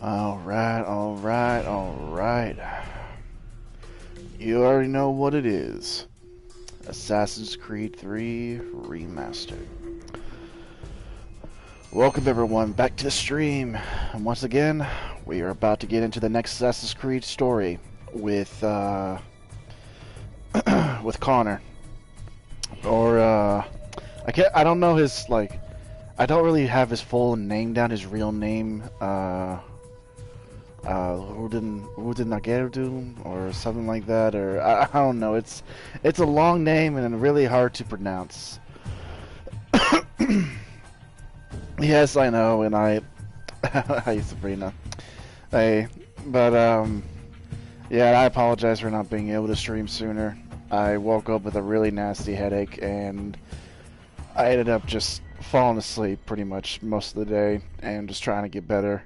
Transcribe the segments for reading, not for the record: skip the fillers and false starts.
Alright, alright, alright. You already know what it is. Assassin's Creed 3 Remastered. Welcome everyone back to the stream. And once again, we are about to get into the next Assassin's Creed story with with Connor. Or I don't know his I don't really have his full name down, his real name. Udin Nagerdum or something like that, or I don't know. It's a long name and really hard to pronounce. Yes, I know, and I Sabrina. Yeah, I apologize for not being able to stream sooner. I woke up with a really nasty headache, and I ended up just falling asleep pretty much most of the day, and just trying to get better.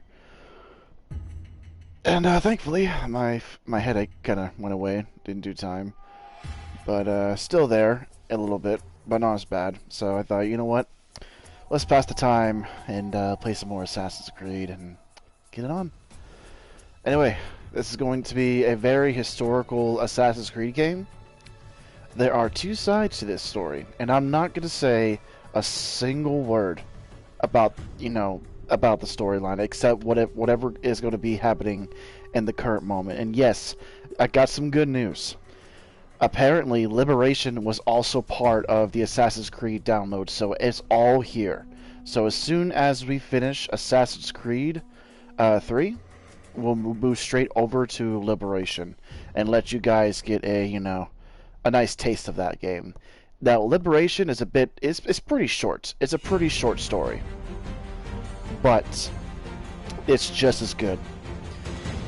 And thankfully, my headache kind of went away in due time, but still there a little bit, but not as bad. So I thought, you know what? Let's pass the time and play some more Assassin's Creed and get it on. Anyway, this is going to be a very historical Assassin's Creed game. There are two sides to this story, and I'm not going to say a single word about, about the storyline, except whatever is going to be happening in the current moment. And yes, I got some good news. Apparently, Liberation was also part of the Assassin's Creed download, so it's all here. So as soon as we finish Assassin's Creed 3, we'll move straight over to Liberation and let you guys get a nice taste of that game. Now, Liberation is it's pretty short. It's a pretty short story, but it's just as good.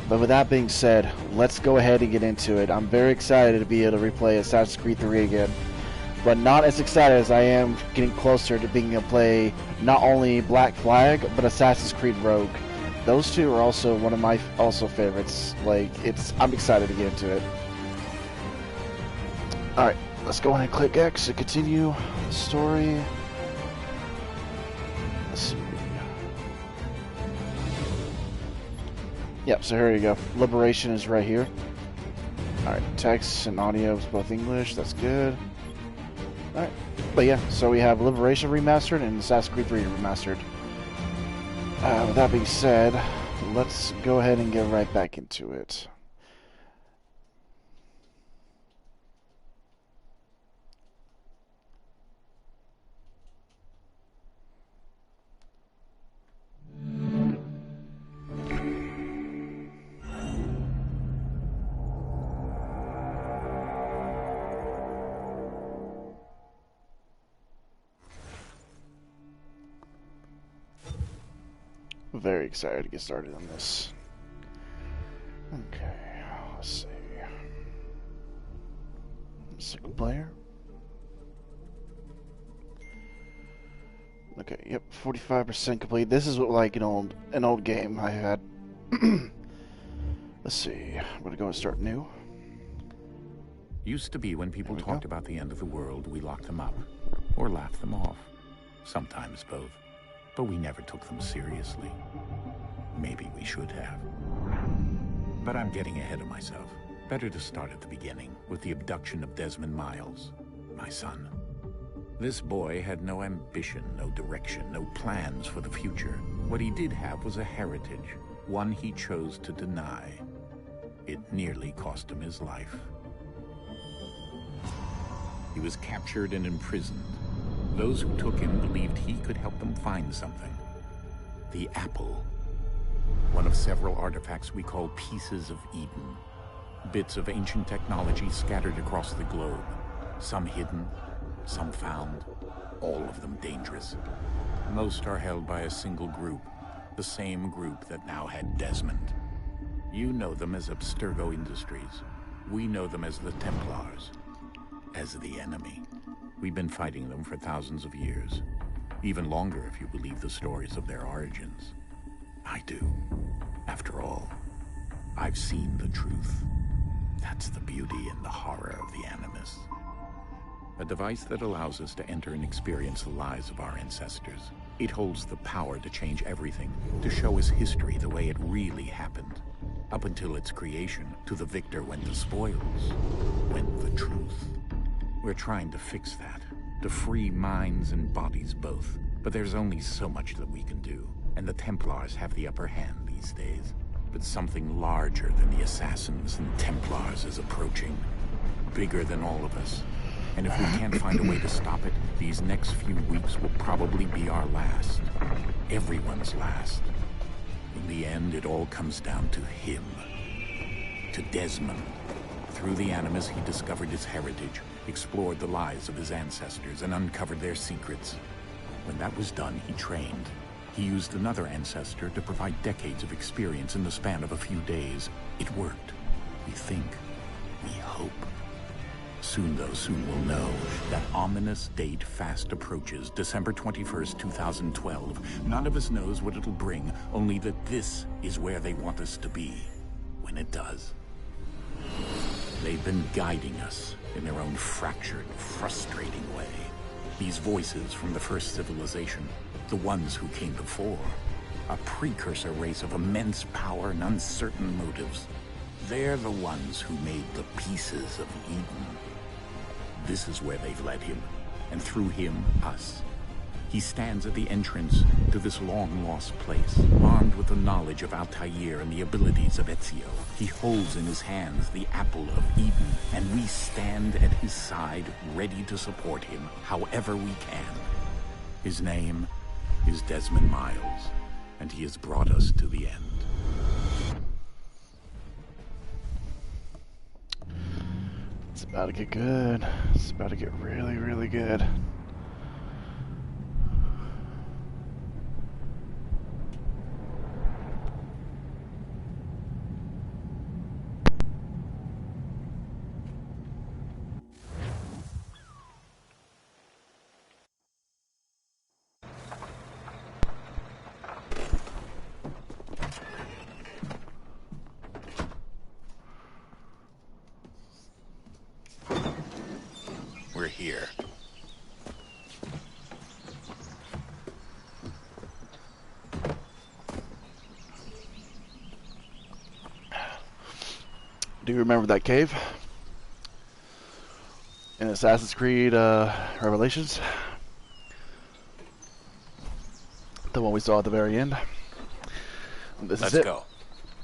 But with that being said, let's go ahead and get into it. I'm very excited to be able to replay Assassin's Creed 3 again, but not as excited as I am getting closer to being able to play not only Black Flag, but Assassin's Creed Rogue. Those two are also one of my favorites. I'm excited to get into it. Alright, let's go ahead and click X to continue the story. Let's see. Yep, so here you go. Liberation is right here. Alright, text and audio is both English. That's good. Alright, but yeah, so we have Liberation Remastered and Assassin's Creed 3 Remastered. With that being said, let's go ahead and get right back into it. Very excited to get started on this. Okay, let's see. Single player. Okay, yep, 45% complete. This is like an old game I had. Let's see. I'm gonna go and start new. Used to be when people talked about the end of the world, we locked them up or laughed them off. Sometimes both. But we never took them seriously. Maybe we should have. But I'm getting ahead of myself. Better to start at the beginning, with the abduction of Desmond Miles, my son. This boy had no ambition, no direction, no plans for the future. What he did have was a heritage, one he chose to deny. It nearly cost him his life. He was captured and imprisoned. Those who took him believed he could help them find something. The apple. One of several artifacts we call Pieces of Eden. Bits of ancient technology scattered across the globe. Some hidden, some found, all of them dangerous. Most are held by a single group, the same group that now had Desmond. You know them as Abstergo Industries. We know them as the Templars, as the enemy. We've been fighting them for thousands of years. Even longer if you believe the stories of their origins. I do. After all, I've seen the truth. That's the beauty and the horror of the Animus. A device that allows us to enter and experience the lives of our ancestors. It holds the power to change everything, to show us history the way it really happened. Up until its creation, to the victor went the spoils, went the truth. We're trying to fix that, to free minds and bodies both. But there's only so much that we can do, and the Templars have the upper hand these days. But something larger than the Assassins and Templars is approaching, bigger than all of us. And if we can't find a way to stop it, these next few weeks will probably be our last. Everyone's last. In the end, it all comes down to him. To Desmond. Through the Animus, he discovered his heritage, explored the lives of his ancestors, and uncovered their secrets. When that was done, he trained. He used another ancestor to provide decades of experience in the span of a few days. It worked. We think. We hope. Soon, though, soon we'll know. That ominous date fast approaches, December 21st, 2012. None of us knows what it'll bring, only that this is where they want us to be, when it does. They've been guiding us in their own fractured, frustrating way. These voices from the first civilization, the ones who came before, a precursor race of immense power and uncertain motives. They're the ones who made the pieces of Eden. This is where they've led him, and through him, us. He stands at the entrance to this long-lost place, armed with the knowledge of Altair and the abilities of Ezio. He holds in his hands the apple of Eden, and we stand at his side, ready to support him however we can. His name is Desmond Miles, and he has brought us to the end. It's about to get good. It's about to get really, really good. We're here. Do you remember that cave in Assassin's Creed Revelations? The one we saw at the very end. Let's go.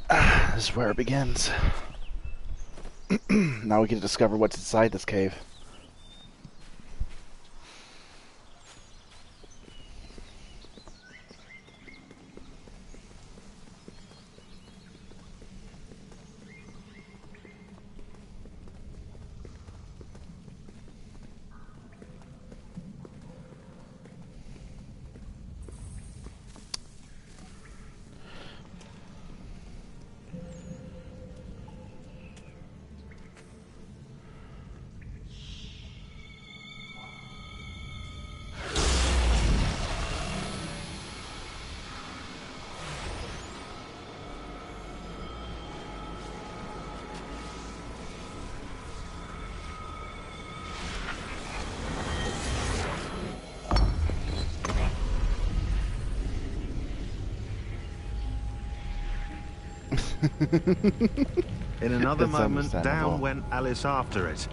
This is where it begins. Now we get to discover what's inside this cave. In another That's moment, understandable. down went Alice after it,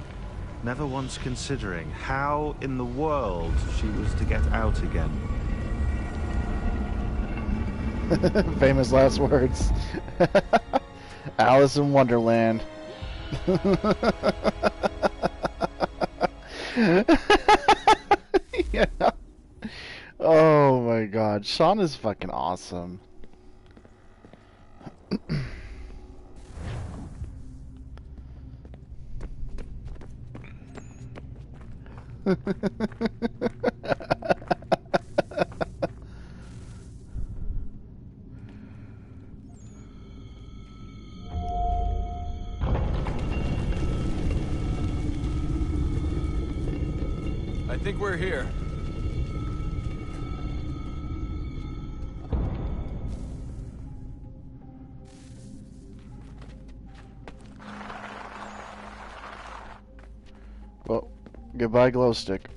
never once considering how in the world she was to get out again. Famous last words. Alice in Wonderland. Yeah. Oh my god, Sean is fucking awesome. I think we're here. Well, goodbye, glow stick.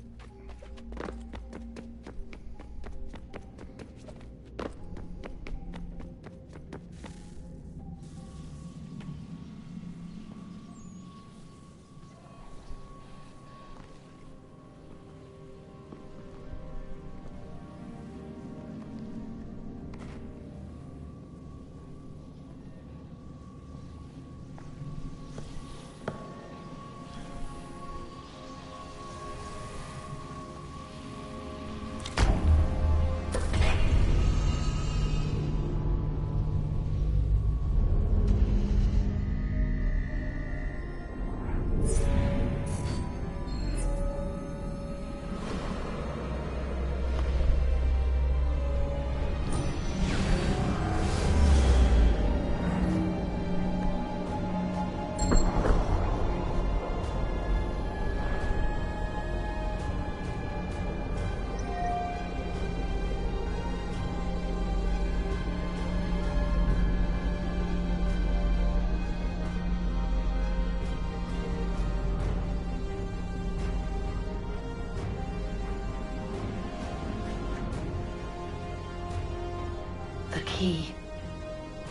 key.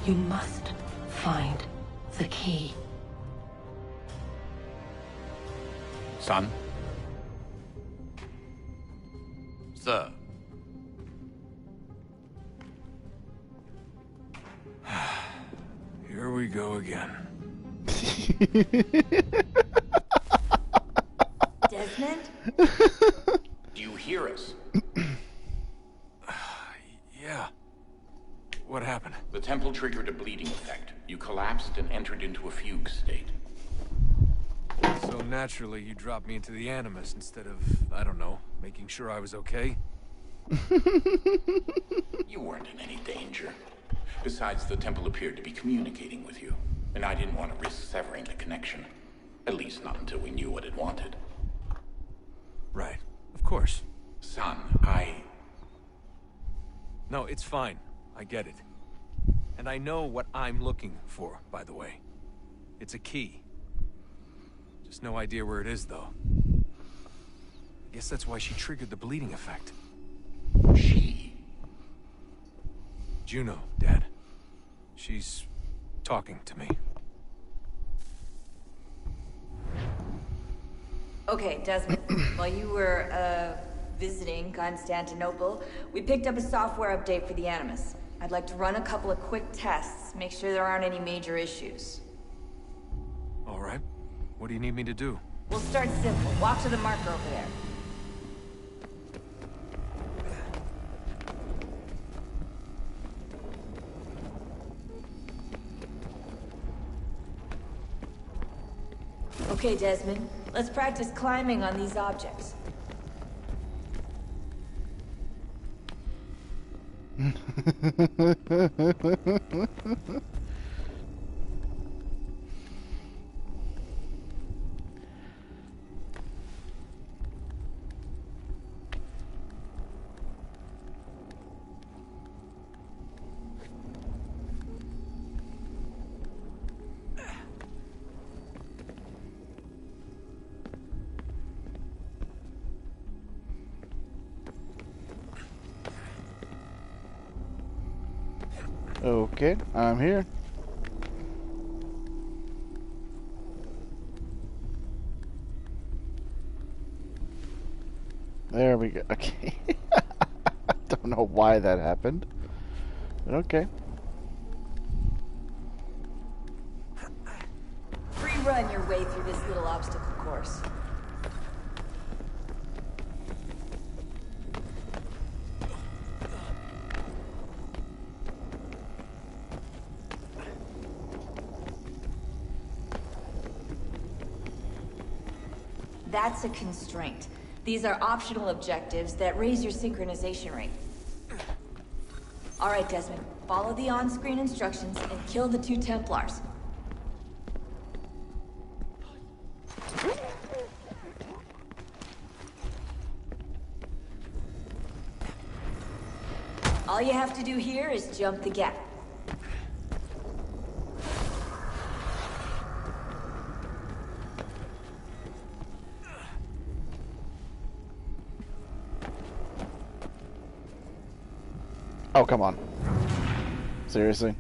You must find the key. Son? Sir. Here we go again. Desmond? Do you hear us? Yeah. What happened? The temple triggered a bleeding effect. You collapsed and entered into a fugue state. So naturally, you dropped me into the Animus instead of, I don't know, making sure I was okay? You weren't in any danger. Besides, the temple appeared to be communicating with you, and I didn't want to risk severing the connection. At least not until we knew what it wanted. Right. Of course. Son, No, it's fine. I get it. And I know what I'm looking for, by the way. It's a key. Just no idea where it is, though. I guess that's why she triggered the bleeding effect. She? Juno, Dad. She's talking to me. Okay, Desmond. While you were, visiting Constantinople, we picked up a software update for the Animus. I'd like to run a couple of quick tests, make sure there aren't any major issues. All right. What do you need me to do? We'll start simple. Walk to the marker over there. Okay, Desmond. Let's practice climbing on these objects. Okay, I'm here. There we go. Okay. I don't know why that happened. But okay. Free run your way through this little obstacle course. That's a constraint. These are optional objectives that raise your synchronization rate. Alright, Desmond. Follow the on-screen instructions and kill the 2 Templars. All you have to do here is jump the gap. Oh, come on. Seriously?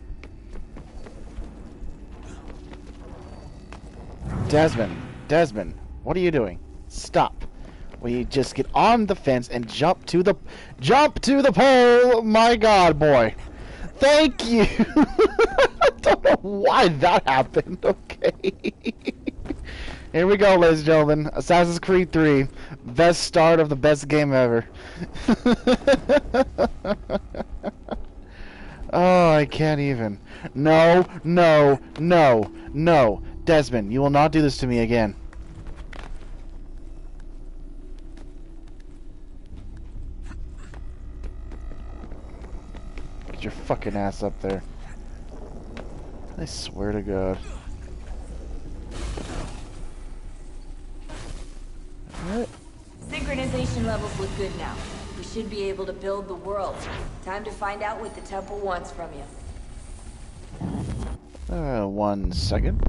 Desmond, what are you doing? Stop. Will you just get on the fence and jump to the pole? My God, boy. Thank you. I don't know why that happened. Okay. Here we go, ladies and gentlemen. Assassin's Creed 3. Best start of the best game ever. Oh, I can't even. No, no, no, no. Desmond, you will not do this to me again. Get your fucking ass up there. I swear to God. Alright. Synchronization levels look good now. We should be able to build the world. Time to find out what the temple wants from you. 1 second.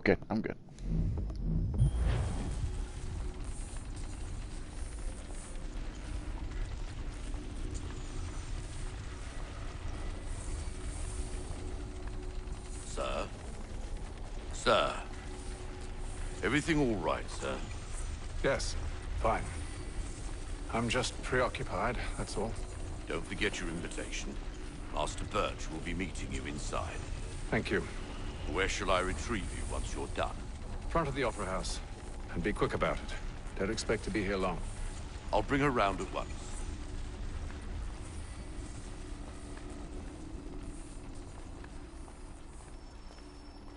good. I'm good. Sir? Sir? Everything all right, sir? Yes, fine. I'm just preoccupied, that's all. Don't forget your invitation. Master Birch will be meeting you inside. Thank you. Where shall I retrieve you once you're done? Front of the Opera House. And be quick about it. Don't expect to be here long. I'll bring her round at once.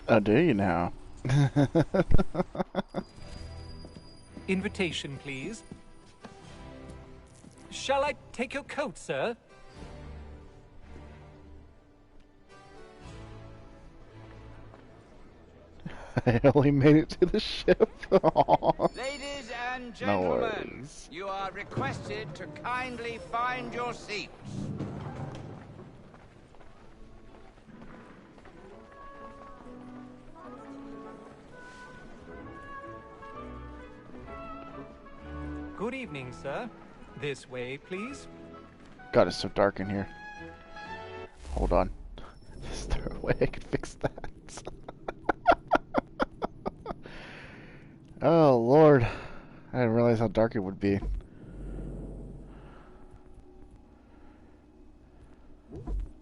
Oh, do you now? Invitation, please. Shall I take your coat, sir? I only made it to the ship. Ladies and No gentlemen, worries. you are requested to kindly find your seats. Good evening, sir. This way, please. God, it's so dark in here. Hold on. Is there a way I can fix that? Oh, Lord. I didn't realize how dark it would be.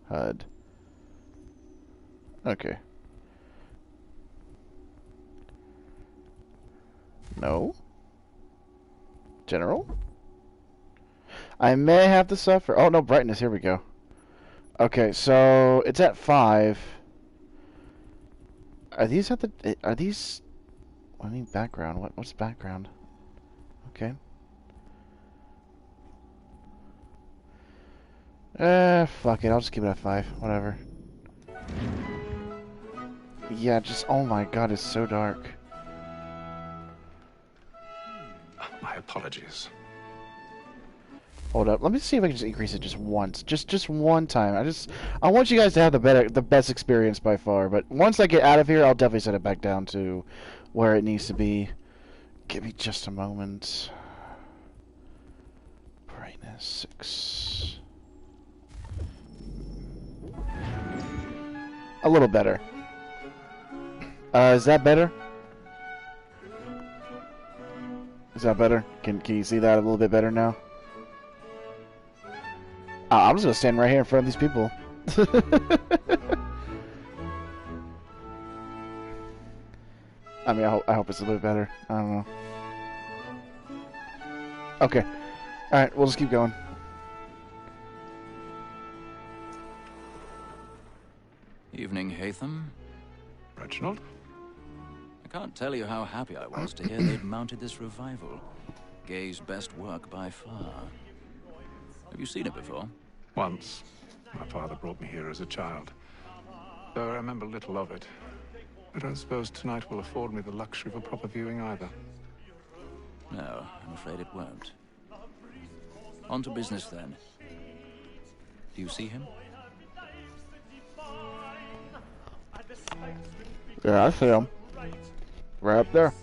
HUD. Okay. No? General? I may have to suffer. Oh, no, brightness. Here we go. Okay, so it's at 5. Are these at the... Are these... I mean background. What's background? Okay. Fuck it. I'll just keep it at 5. Whatever. Yeah, just... Oh my god, it's so dark. My apologies. Hold up. Let me see if I can just increase it just once. Just one time. I want you guys to have the best experience by far. But once I get out of here, I'll definitely set it back down to where it needs to be. Give me just a moment. Brightness 6. A little better. Is that better? Is that better? Can you see that a little bit better now? I'm just gonna stand right here in front of these people. I mean, I hope it's a little bit better. I don't know. Okay. Alright, we'll just keep going. Evening, Haytham. Reginald? I can't tell you how happy I was to hear they'd mounted this revival. Gay's best work by far. Have you seen it before? Once. My father brought me here as a child. Though I remember little of it. I don't suppose tonight will afford me the luxury of a proper viewing either. No, I'm afraid it won't. On to business then. Do you see him? Yeah, I see him. Right up there.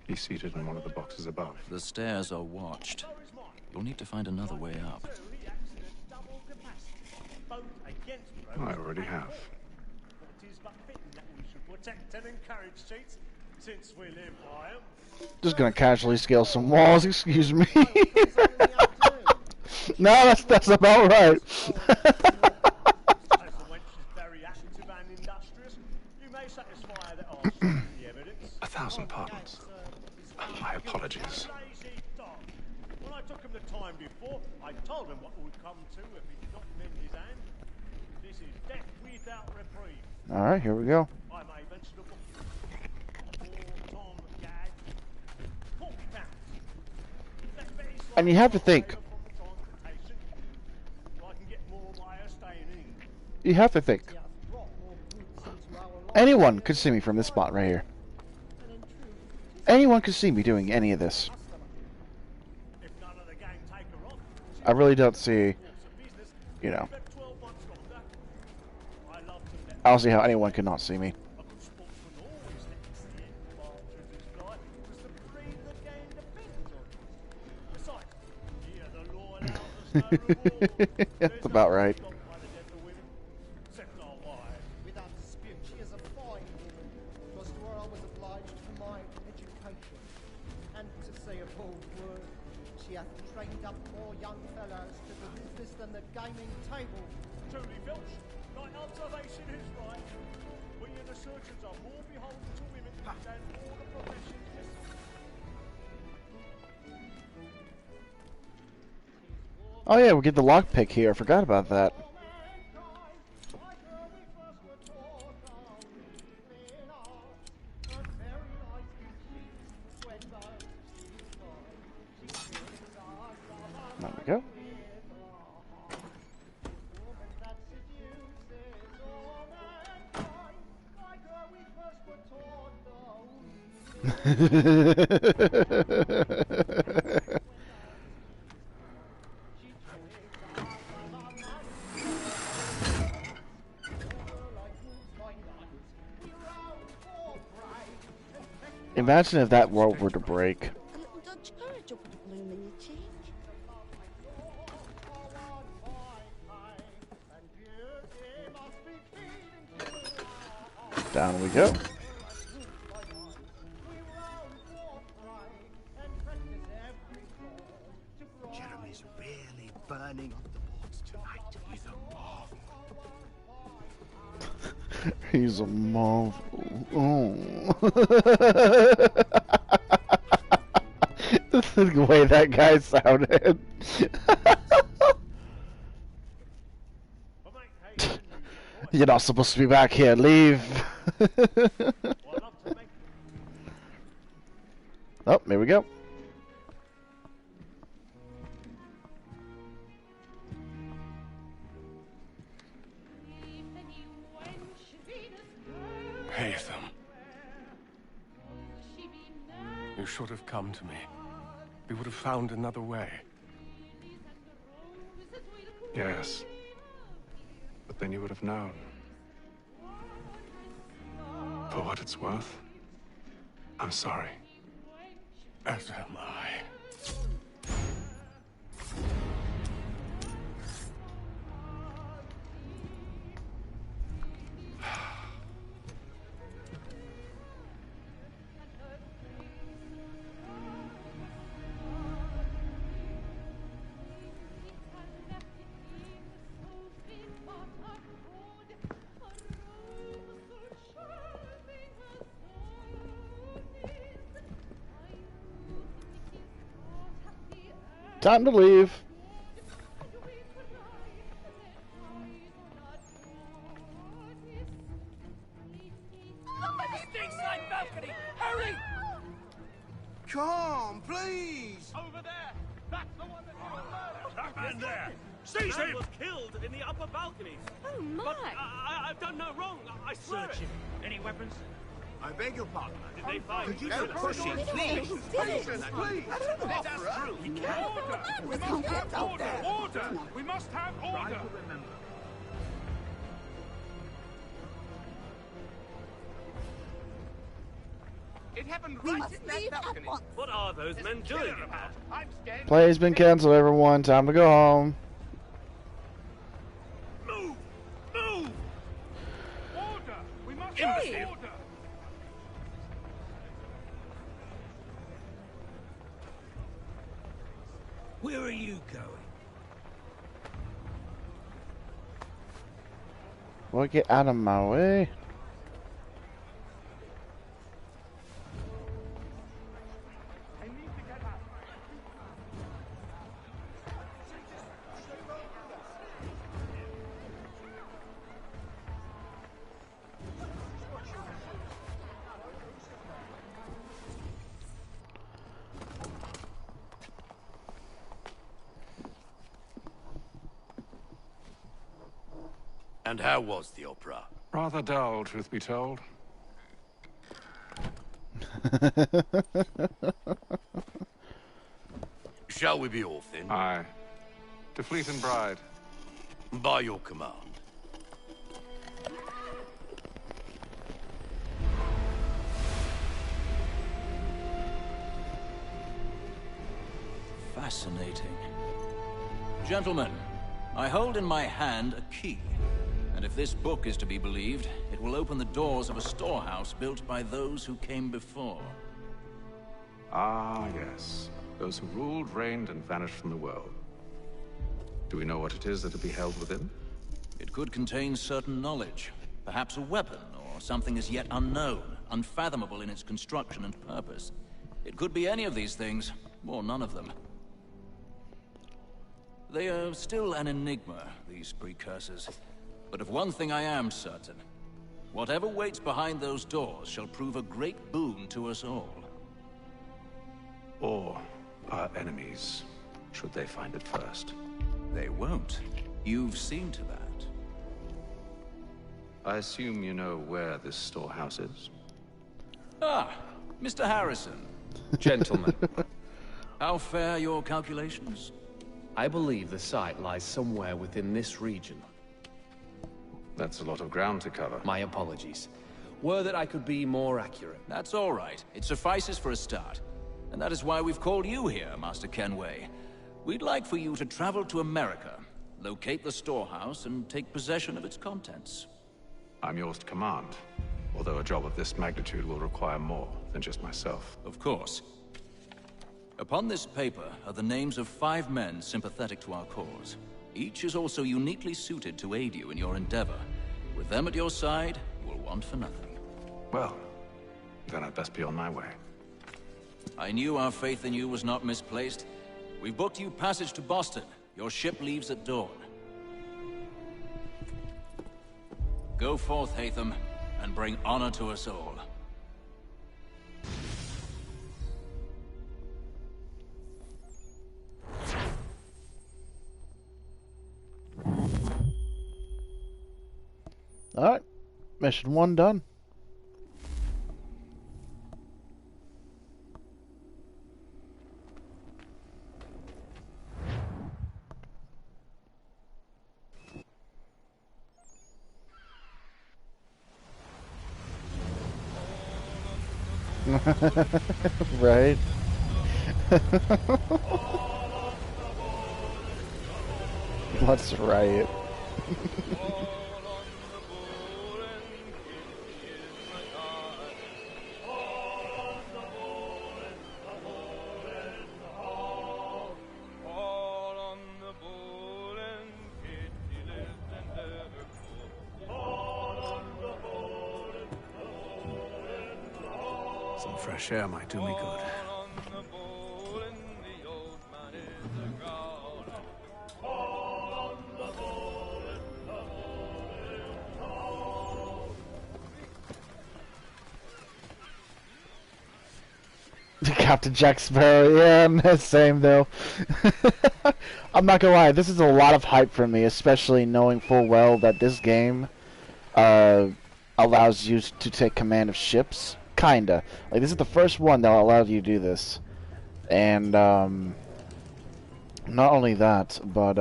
He's seated in one of the boxes above. The stairs are watched. You'll need to find another way up. I already have. Just gonna casually scale some walls, excuse me. No, that's about right. 1,000 pardons. My apologies. When I took him the time before, I told him what would come to if he did not mend his hand. This is death without reprieve. Alright, here we go. I'm a vegetable. Poor Tom Gad. £40. That's very slight. And you have to think. I can get more by her staying in. You have to think. Anyone could see me from this spot right here. Anyone could see me doing any of this. If none of the gang take her on, I really don't see, you know, I don't see how anyone could not see me. That's about right. Without dispute, she is a fine woman. Because to her I was obliged for my education. And to say a bold word, she hath trained up more young fellows to the business than the gaming table. Truly, Filch, thy observation is right. We and the surgeons are more beholden to women than all the professions. Oh yeah, we get the lockpick here. I forgot about that. There we go. Imagine if that world were to break. A little Dutch courage will put a bloom in your cheek. Down we go. Jeremy's really burning up the boards tonight. He's a marvel. He's a marvel. Oh. The way that guy sounded. You're not supposed to be back here. Leave. Oh, there we go. Haytham. You should have come to me. We would have found another way. Yes. But then you would have known. For what it's worth, I'm sorry. As am I. Time to leave. Sting side balcony! Hurry! Come, please! Over there! That's the one that you murdered! That man there! Seize him! was killed in the upper balconies. Oh my! But I've done no wrong. I swear Search it. him. Any weapons? I beg your pardon. Did they find? Could you No, don't push it, please? Please. Let us through. Order! We must have order! Order! We must have order! It happened right in that balcony. What are those men doing? I'm scared. Play's been cancelled, everyone. Time to go home. Move! Move! Order! We must Hey! have order! Where are you going? Well, get out of my way. And how was the opera? Rather dull, truth be told. Shall we be off then? Aye. To Fleet and Bride. By your command. Fascinating. Gentlemen, I hold in my hand a key. And if this book is to be believed, it will open the doors of a storehouse built by those who came before. Ah, yes. Those who ruled, reigned, and vanished from the world. Do we know what it is that will be held within? It could contain certain knowledge. Perhaps a weapon, or something as yet unknown, unfathomable in its construction and purpose. It could be any of these things, or none of them. They are still an enigma, these precursors. But of one thing I am certain. Whatever waits behind those doors shall prove a great boon to us all. Or our enemies, should they find it first. They won't. You've seen to that. I assume you know where this storehouse is? Ah, Mr. Harrison. Gentlemen. How fare your calculations? I believe the site lies somewhere within this region. That's a lot of ground to cover. My apologies. Were that I could be more accurate. That's all right. It suffices for a start. And that is why we've called you here, Master Kenway. We'd like for you to travel to America, locate the storehouse, and take possession of its contents. I'm yours to command, although a job of this magnitude will require more than just myself. Of course. Upon this paper are the names of 5 men sympathetic to our cause. Each is also uniquely suited to aid you in your endeavor. With them at your side, you will want for nothing. Well, then I'd best be on my way. I knew our faith in you was not misplaced. We've booked you passage to Boston. Your ship leaves at dawn. Go forth, Haytham, and bring honor to us all. Alright. Mission 1 done. Right. Let's riot. Some fresh air might do me good. Captain Jack Sparrow, yeah, same though. I'm not gonna lie, this is a lot of hype for me, especially knowing full well that this game allows you to take command of ships. Kinda. Like, this is the first one that allowed you to do this. And, not only that, but,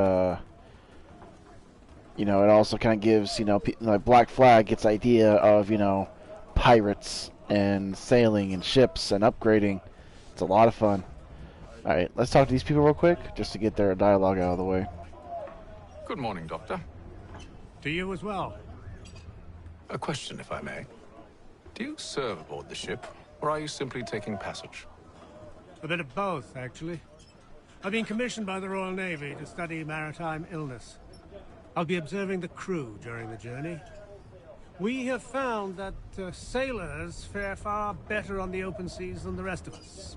you know, it also kind of gives, you know, like, Black Flag gets idea of, you know, pirates and sailing and ships and upgrading. It's a lot of fun. Alright, let's talk to these people real quick, just to get their dialogue out of the way. Good morning, Doctor. To you as well. A question, if I may. Do you serve aboard the ship, or are you simply taking passage? A bit of both, actually. I've been commissioned by the Royal Navy to study maritime illness. I'll be observing the crew during the journey. We have found that sailors fare far better on the open seas than the rest of us.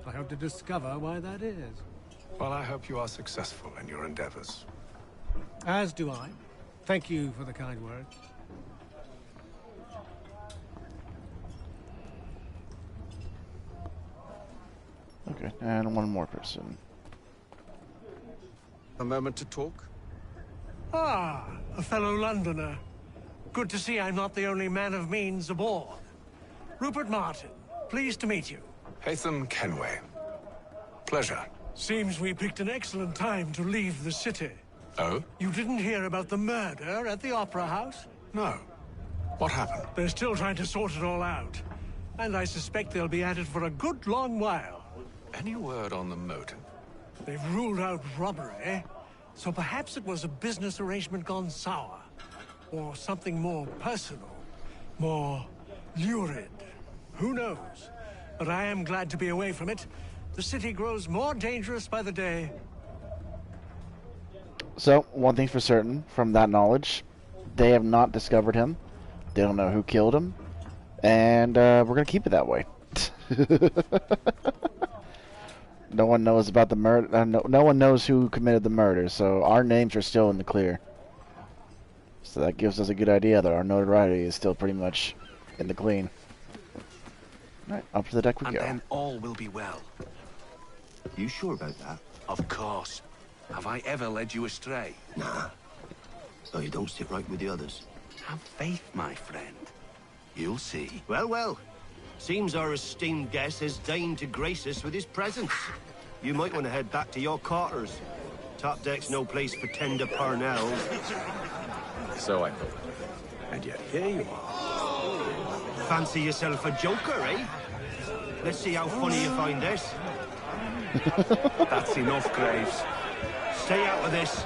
I hope to discover why that is. Well, I hope you are successful in your endeavors. As do I. Thank you for the kind words. Okay, and one more person. A moment to talk? Ah, a fellow Londoner. Good to see I'm not the only man of means aboard. Rupert Martin, pleased to meet you. Haytham Kenway. Pleasure, Seems we picked an excellent time to leave the city. Oh? You didn't hear about the murder at the Opera House? No. What happened? They're still trying to sort it all out. And I suspect they'll be at it for a good long while. Any word on the motive? They've ruled out robbery, so perhaps it was a business arrangement gone sour. Or something more personal, more lurid. Who knows? But I am glad to be away from it. The city grows more dangerous by the day. So, one thing's for certain, from that knowledge, they have not discovered him. They don't know who killed him. And we're going to keep it that way. No one knows about the murder. No one knows who committed the murder, so our names are still in the clear. So that gives us a good idea that our notoriety is still pretty much in the clean. Alright, up to the deck we go. And then all will be well. You sure about that? Of course. Have I ever led you astray? Nah. So you don't sit right with the others. Have faith, my friend. You'll see. Well, well. Seems our esteemed guest has deigned to grace us with his presence. You might want to head back to your quarters. Top deck's no place for tender parnells. So I thought. And yet here you are. Fancy yourself a joker, eh? Let's see how funny you find this. That's enough, Graves. Stay out of this.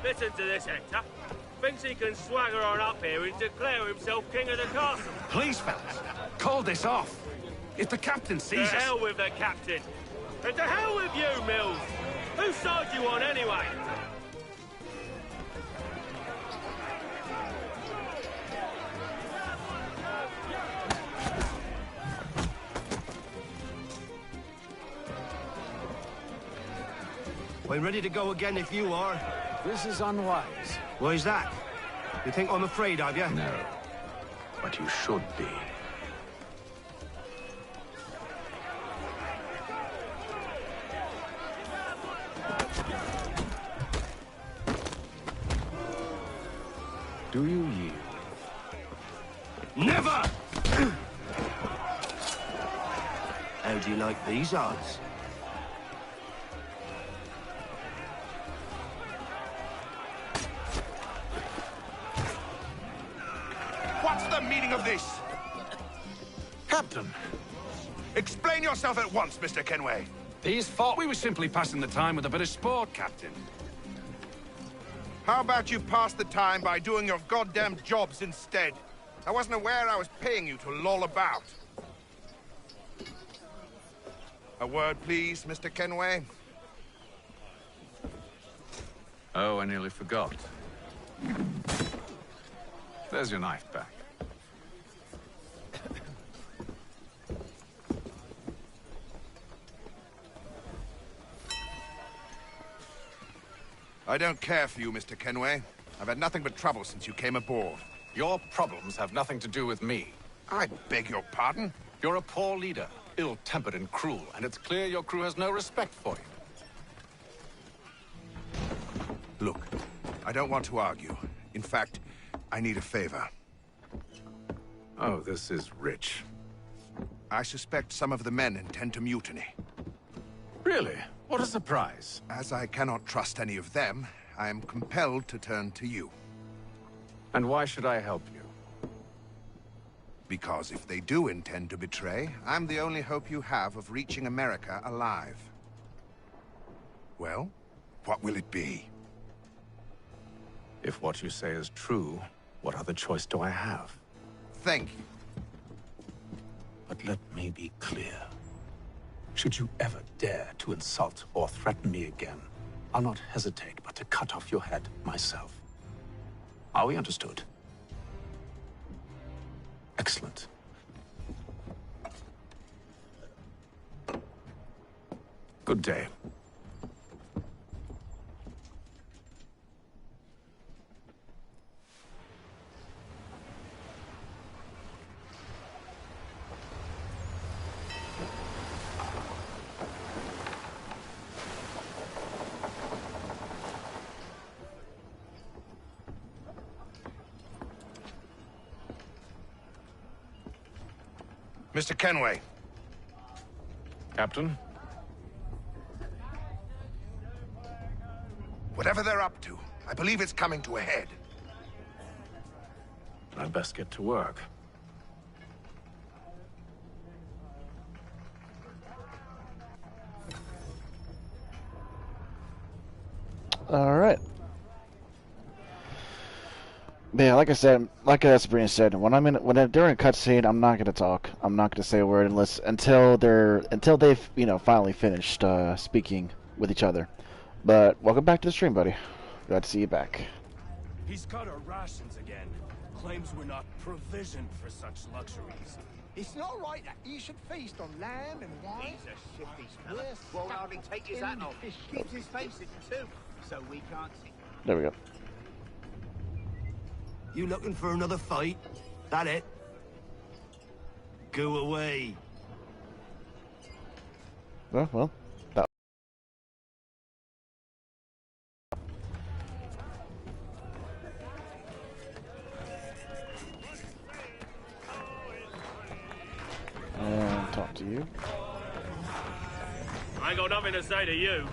Listen to this, Hector. Thinks he can swagger on up here and declare himself king of the castle. Please, fellas, call this off. If the captain sees To us... hell with the captain. And to hell with you, Mills. Whose side you on, anyway? We're ready to go again if you are. This is unwise. Why's that? You think I'm afraid of you? No. But you should be. Do you yield? Never! How do you like these odds? What's the meaning of this? Captain! Explain yourself at once, Mr. Kenway. These thought we were simply passing the time with a bit of sport, Captain. How about you pass the time by doing your goddamn jobs instead? I wasn't aware I was paying you to loll about. A word, please, Mr. Kenway. Oh, I nearly forgot. There's your knife back. I don't care for you, Mr. Kenway. I've had nothing but trouble since you came aboard. Your problems have nothing to do with me. I beg your pardon? You're a poor leader, ill-tempered and cruel, and it's clear your crew has no respect for you. Look, I don't want to argue. In fact, I need a favor. Oh, this is rich. I suspect some of the men intend to mutiny. Really? What a surprise. As I cannot trust any of them, I am compelled to turn to you. And why should I help you? Because if they do intend to betray, I'm the only hope you have of reaching America alive. Well, what will it be? If what you say is true, what other choice do I have? Thank you. But let me be clear. Should you ever dare to insult or threaten me again, I'll not hesitate but to cut off your head myself. Are we understood? Excellent. Good day. Mr. Kenway. Captain? Whatever they're up to, I believe it's coming to a head. I'd best get to work. All right. But yeah, like I said, like Sabrina said, during a cutscene, I'm not gonna talk. I'm not gonna say a word until they've finally finished speaking with each other. But welcome back to the stream, buddy. Glad to see you back. He's cut our rations again. Claims we're not provisioned for such luxuries. It's not right that he should feast on lamb and wine. He's a shifty fella. Won't hardly take his hat off. Keeps his face hidden too, so we can't see. There we go. You looking for another fight? That it? Go away. Well. That... And talk to you. I ain't got nothing to say to you.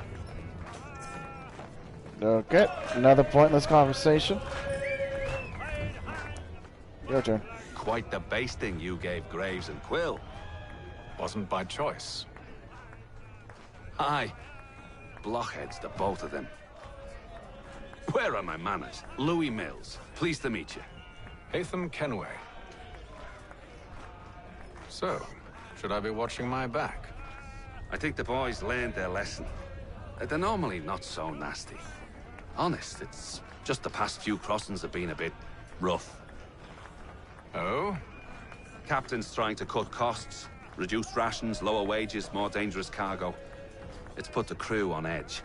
Okay, another pointless conversation. Your turn. Quite the basting you gave Graves and Quill. Wasn't by choice. Aye. Blockheads, the both of them. Where are my manners? Louis Mills. Pleased to meet you. Haytham Kenway. So, should I be watching my back? I think the boys learned their lesson. They're normally not so nasty. Honest, it's just the past few crossings have been a bit rough. Oh? Captain's trying to cut costs. Reduced rations, lower wages, more dangerous cargo. It's put the crew on edge.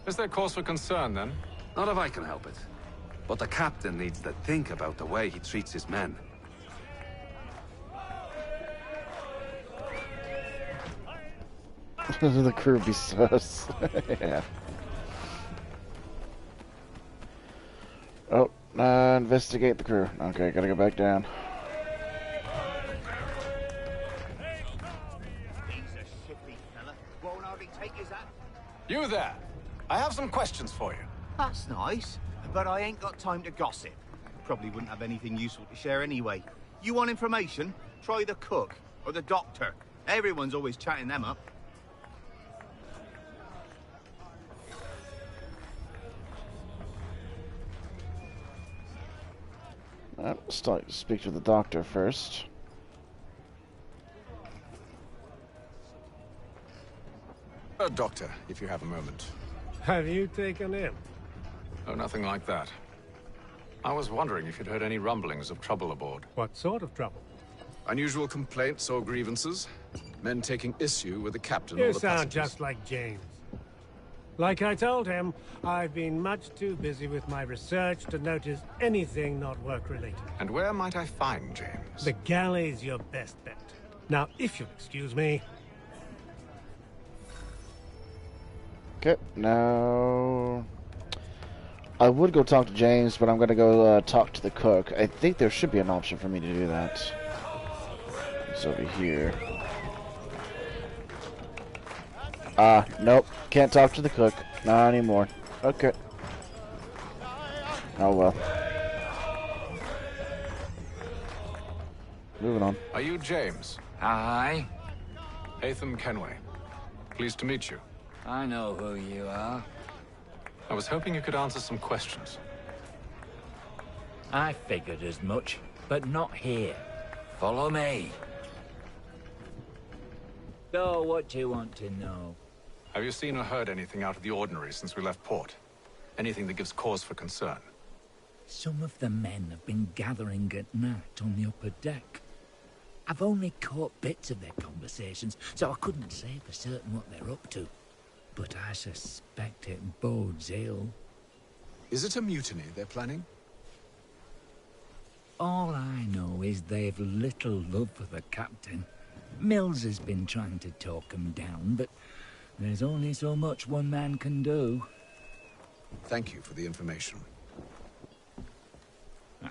Is there cause for concern, then? Not if I can help it. But the captain needs to think about the way he treats his men. The crew be sus. Yeah. Oh, investigate the crew. Okay, gotta go back down. You there! I have some questions for you. That's nice, but I ain't got time to gossip. Probably wouldn't have anything useful to share anyway. You want information? Try the cook or the doctor. Everyone's always chatting them up. Speak to the doctor first. Doctor, if you have a moment. Have you taken him? Oh, nothing like that. I was wondering if you'd heard any rumblings of trouble aboard. What sort of trouble? Unusual complaints or grievances? Men taking issue with the captain You or the sound passengers? just like James. Like I told him, I've been much too busy with my research to notice anything not work-related. And where might I find James? The galley's your best bet. Now, if you'll excuse me... Okay, now... I would go talk to James, but I'm gonna go talk to the cook. I think there should be an option for me to do that. It's over here. Nope. Can't talk to the cook. Not anymore. Okay. Oh well. Moving on. Are you James? Hi. Haytham Kenway. Pleased to meet you. I know who you are. I was hoping you could answer some questions. I figured as much, but not here. Follow me. So, what do you want to know? Have you seen or heard anything out of the ordinary since we left port? Anything that gives cause for concern? Some of the men have been gathering at night on the upper deck. I've only caught bits of their conversations, so I couldn't say for certain what they're up to. But I suspect it bodes ill. Is it a mutiny they're planning? All I know is they've little love for the captain. Mills has been trying to talk him down, but there's only so much one man can do. Thank you for the information.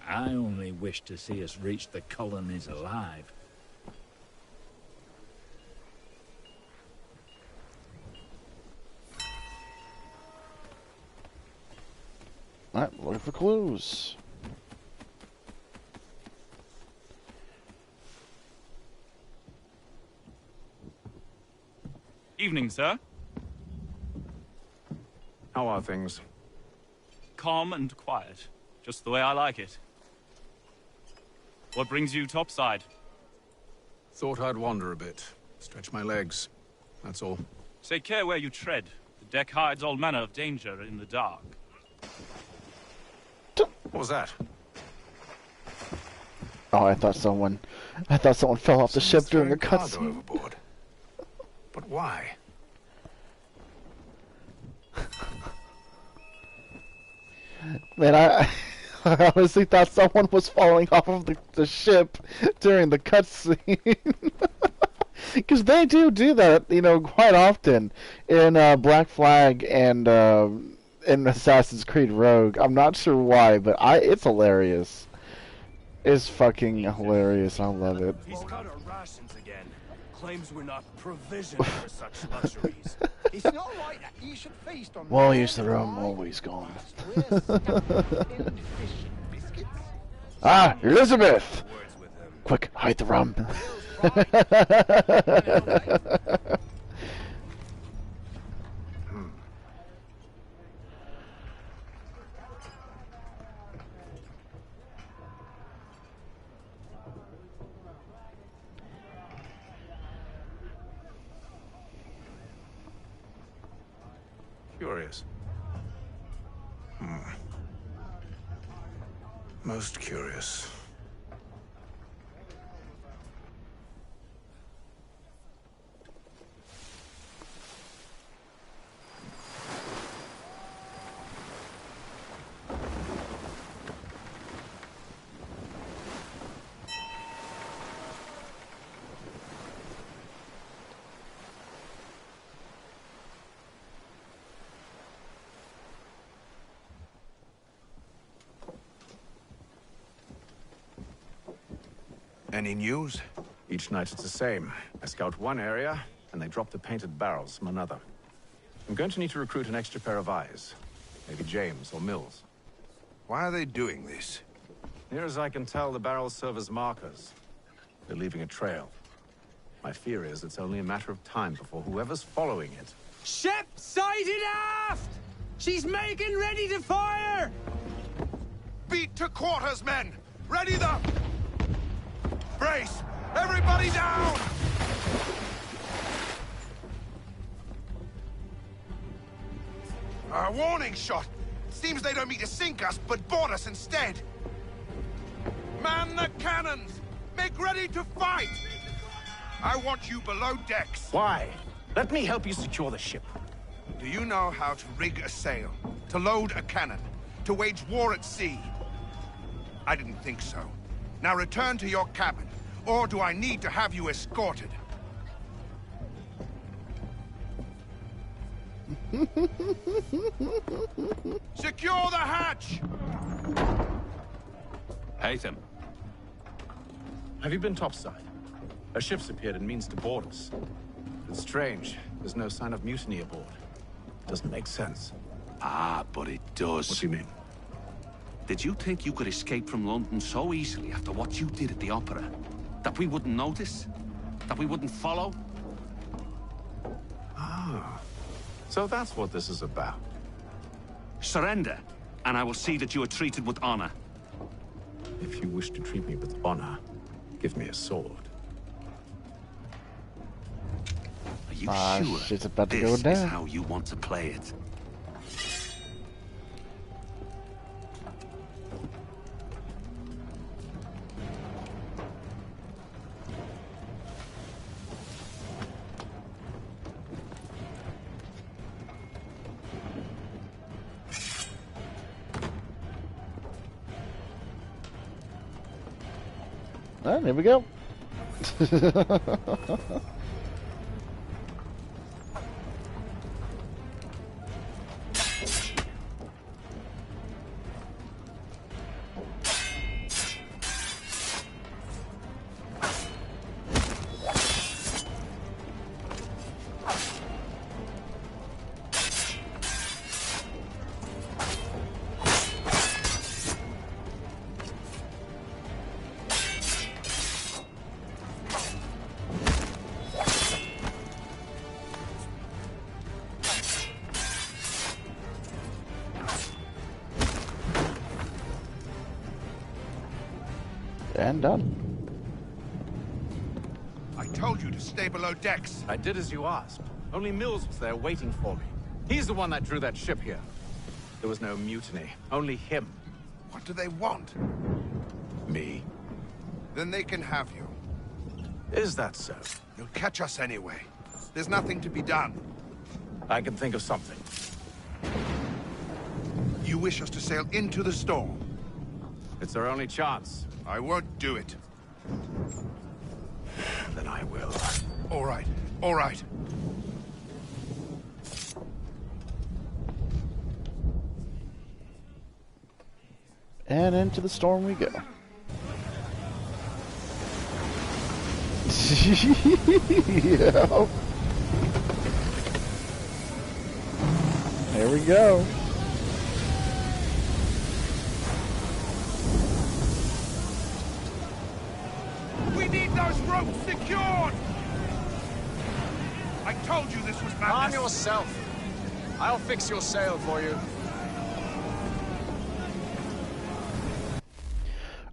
I only wish to see us reach the colonies alive. Alright, looking for clues. Evening, sir. How are things? Calm and quiet. Just the way I like it. What brings you topside? Thought I'd wander a bit. Stretch my legs. That's all. Take care where you tread. The deck hides all manner of danger in the dark. What was that? Oh, I thought someone fell off the ship during a cutscene. Overboard. But why? Man, I honestly thought someone was falling off of the ship during the cutscene. Because they do that, you know, quite often in Black Flag and in Assassin's Creed Rogue. I'm not sure why, but it's hilarious. It's fucking hilarious. I love it. He's cut our rations again. Claims we're not provisioned for such luxuries. It's not right that you should feast on. Well, use the rum, always gone. Ah, Elizabeth! Quick, hide the rum. Curious. Most curious. Any news? Each night it's the same. I scout one area, and they drop the painted barrels from another. I'm going to need to recruit an extra pair of eyes. Maybe James or Mills. Why are they doing this? Near as I can tell, the barrels serve as markers. They're leaving a trail. My fear is it's only a matter of time before whoever's following it... Ship sighted aft! She's making ready to fire! Beat to quarters, men! Ready the... Brace! Everybody down! A warning shot! Seems they don't mean to sink us, but board us instead! Man the cannons! Make ready to fight! I want you below decks. Why? Let me help you secure the ship. Do you know how to rig a sail? To load a cannon? To wage war at sea? I didn't think so. Now return to your cabin, or do I need to have you escorted? Secure the hatch! Haytham. Have you been topside? A ship's appeared and means to board us. It's strange. There's no sign of mutiny aboard. Doesn't make sense. Ah, but it does. What do you mean? Did you think you could escape from London so easily after what you did at the opera? That we wouldn't notice? That we wouldn't follow? Ah. So that's what this is about. Surrender, and I will see that you are treated with honor. If you wish to treat me with honor, give me a sword. Are you sure shit's about to this go is down. how you want to play it? Ah, there we go. And done. I told you to stay below decks. I did as you asked. Only Mills was there waiting for me. He's the one that drew that ship here. There was no mutiny, only him. What do they want? Me. Then they can have you. Is that so? You'll catch us anyway. There's nothing to be done. I can think of something. You wish us to sail into the storm? It's our only chance. I won't do it. Then I will. All right, all right. And into the storm we go. Yeah. There we go. We need those ropes secured! I told you this was madness. Calm yourself. I'll fix your sail for you.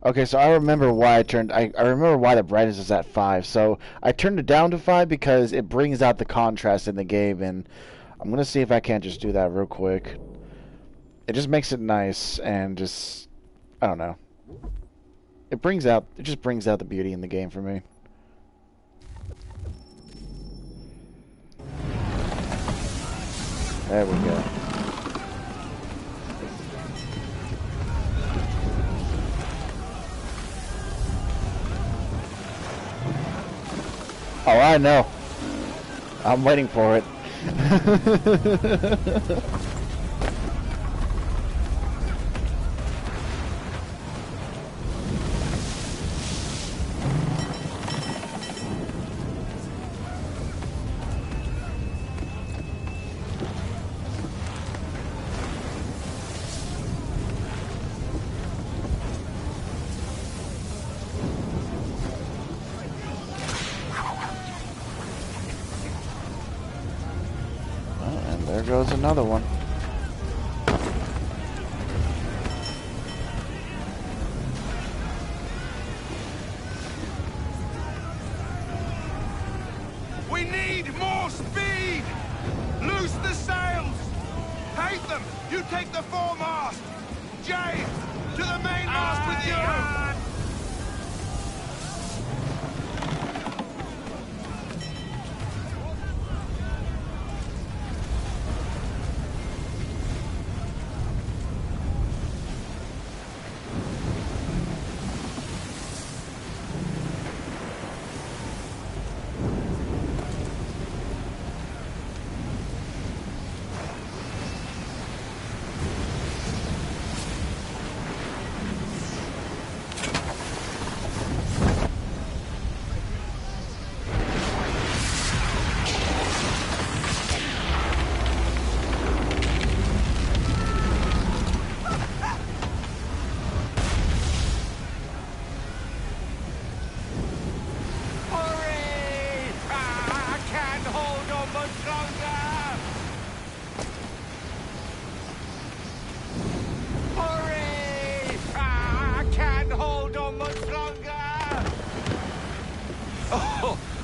Okay, so I remember why I remember why the brightness is at 5. So I turned it down to 5 because it brings out the contrast in the game, and I'm gonna see if I can't just do that real quick. It just makes it nice and just, I don't know. It just brings out the beauty in the game for me. There we go. Oh, I know. I'm waiting for it. There goes another one. We need more speed! Loose the sails! Haytham, you take the foremast! James, to the mainmast with you!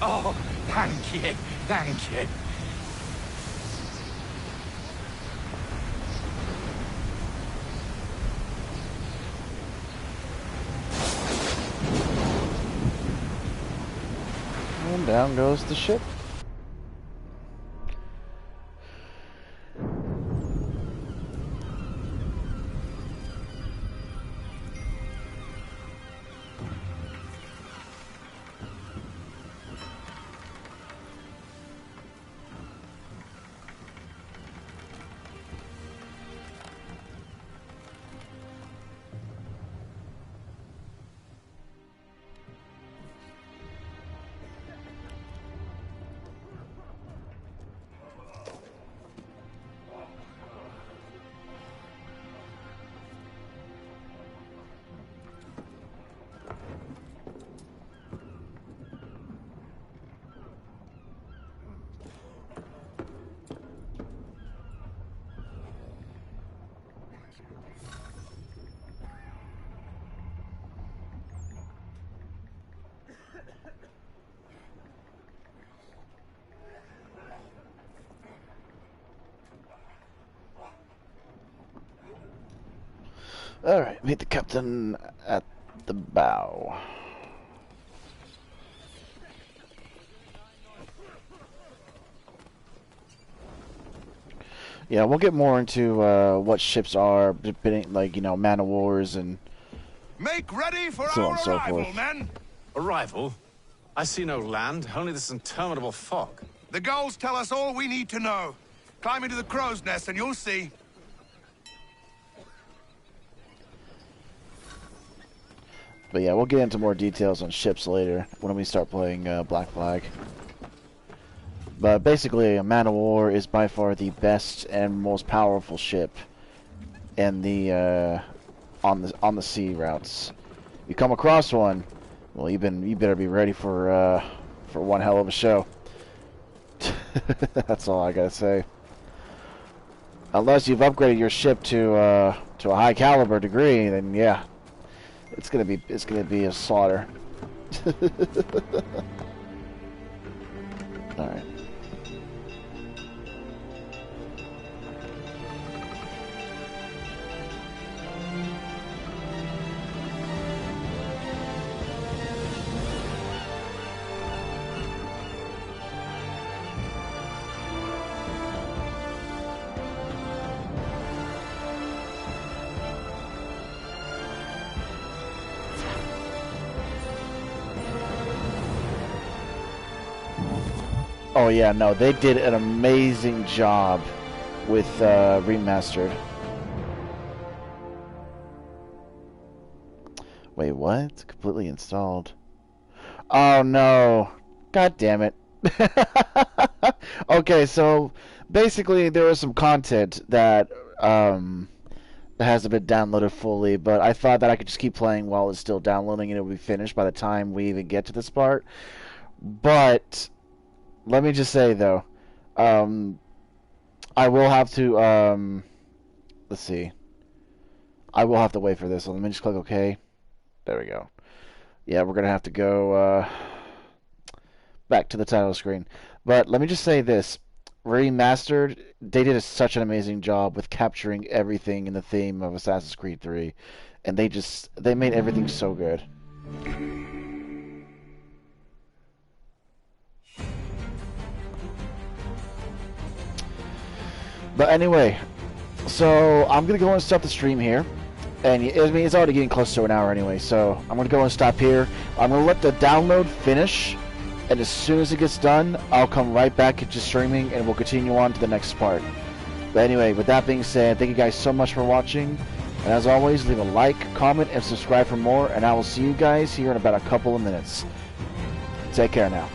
Oh, thank you, thank you. And down goes the ship. Alright, meet the captain at the bow. Yeah, we'll get more into what ships are, depending, like, you know, man of wars and make ready for so on our and so arrival, forth. men. Arrival? I see no land, only this interminable fog. The gulls tell us all we need to know. Climb into the crow's nest and you'll see. But yeah, we'll get into more details on ships later when we start playing Black Flag. But basically, a man of war is by far the best and most powerful ship in the on the sea routes. You come across one, well, you better be ready for one hell of a show. That's all I gotta say. Unless you've upgraded your ship to a high caliber degree, then yeah. It's gonna be a slaughter. All right. Oh yeah, no, they did an amazing job with Remastered. Wait, what? Completely installed. Oh no. God damn it. Okay, so basically there was some content that hasn't been downloaded fully, but I thought that I could just keep playing while it's still downloading and it will be finished by the time we even get to this part. But let me just say, though, I will have to, let's see. I will have to wait for this, so let me just click OK. There we go. Yeah, we're going to have to go back to the title screen. But let me just say this. Remastered, they did such an amazing job with capturing everything in the theme of Assassin's Creed 3. And they made everything so good. But anyway, so I'm going to go and stop the stream here. And I mean, it's already getting close to an hour anyway, so I'm going to go and stop here. I'm going to let the download finish. And as soon as it gets done, I'll come right back into streaming and we'll continue on to the next part. But anyway, with that being said, thank you guys so much for watching. And as always, leave a like, comment, and subscribe for more. And I will see you guys here in about a couple of minutes. Take care now.